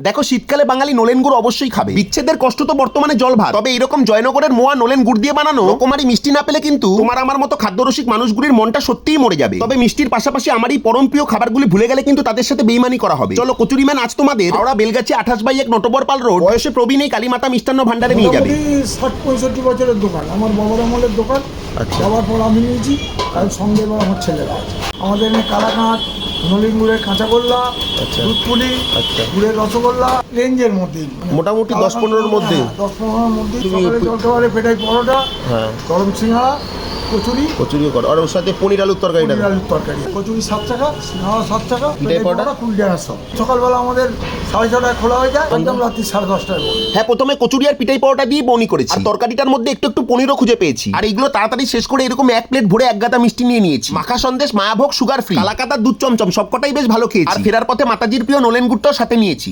দেখো শীতকালে বাঙালি নলেন গুড় অবশ্যই খাবে। বিচ্ছেদের কষ্ট তো বর্তমানে জল ভাত, তবে এরকম জয়নগরের মোয়া নলেন গুড় দিয়ে বানানো রকমারি মিষ্টি না পেলে কিন্তু তোমার আমার মতো খাদ্যরসিক মানুষগুলির মনটা সত্যিই মরে যাবে। তবে মিষ্টির পাশাপাশি আমার এই পরম প্রিয় খাবারগুলি ভুলে গেলে কিন্তু তাদের সাথে বেইমানি করা হবে। চলো কচুরিম্যান আজ তোমাদের হাওড়া বেলগাছি 28/1 নটবর পাল রোড বয়সে প্রবীণ এই কালীমাতা মিষ্টান্ন ভান্ডারে নিয়ে যাবে। 60-65 বছরের দোকান, আমার বাবার আমলের দোকান। বাবার পর আমি নিয়েছি, আর সঙ্গে এবার আমার ছেলেরা আছে। আমাদের এখানে কালাকাঁদ, নলিন গুড়ের কাঁচাগোল্লা, দুধপুলি, গুড়ের রসগোল্লা রেঞ্জের মধ্যে, মোটামুটি 10-15-র মধ্যে। 10-15-র মধ্যে। সকালে জলখাবারে পেটাই পরোটা, গরম সিঙ্গাড়া, কচুরিও করো, আর ওর সাথে পনির আলুর তরকারিটা। আলুর তরকারি, কচুরি 7 টাকা, সিঙ্গাড়া 7 টাকা, পেটাই পরোটা 20 টাকা সব। সকালবেলা আমাদের 6:30টায় খোলা হয়ে যায়, একদম রাত্রি 10:30টায় বন্ধ। হ্যাঁ, প্রথমে কচুরি আর পিঠাই পাওয়াটা দিয়ে বনি করেছি, আর তরকারিটার মধ্যে একটু একটু পনিরও খুঁজে পেয়েছি। আর এগুলো তাড়াতাড়ি শেষ করে এরকম এক প্লেট ভরে এক গাদা মিষ্টি নিয়ে নিয়েছি। মাখা সন্দেশ, মায়াভোগ, সুগার ফ্রি, কালাকাতার দুধ চমচম সবকটাই বেশ ভালো খেয়েছি। আর ফেরার পথে মাতাজির প্রিয় নলেন গুড়টাও সাথে নিয়েছি।